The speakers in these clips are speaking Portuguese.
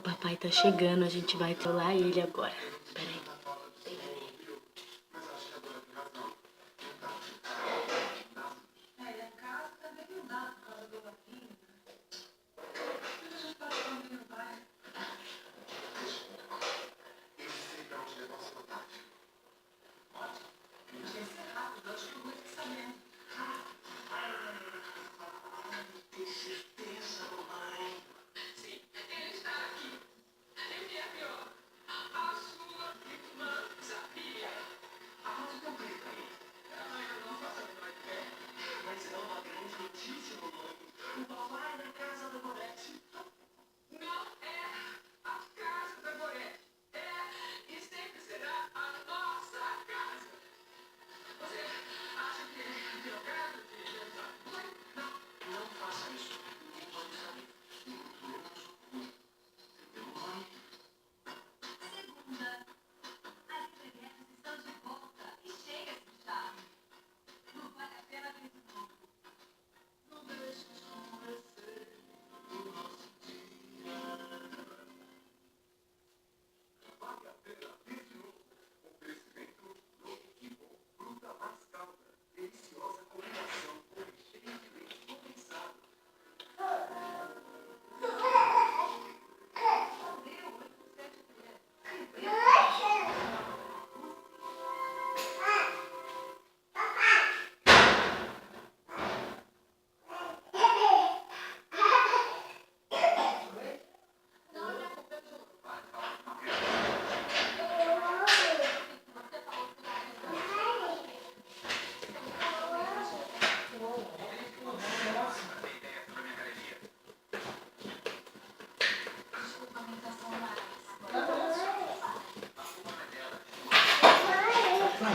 papai tá chegando, a gente vai trollar ele agora. Pera aí.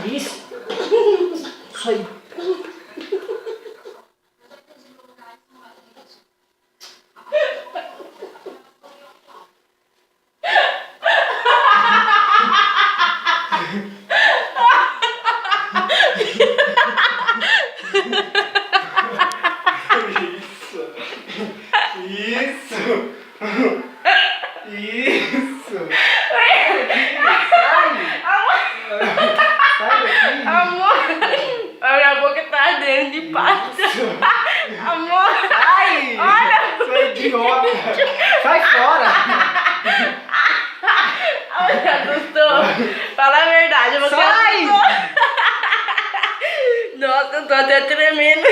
Isso. Isso aí. Isso. Amor, a minha boca tá ardendo de pasta. Amor, sai! Olha! Você é idiota! Sai fora! Olha, assustou! Fala a verdade, você sai! Assustou. Nossa, eu tô até tremendo.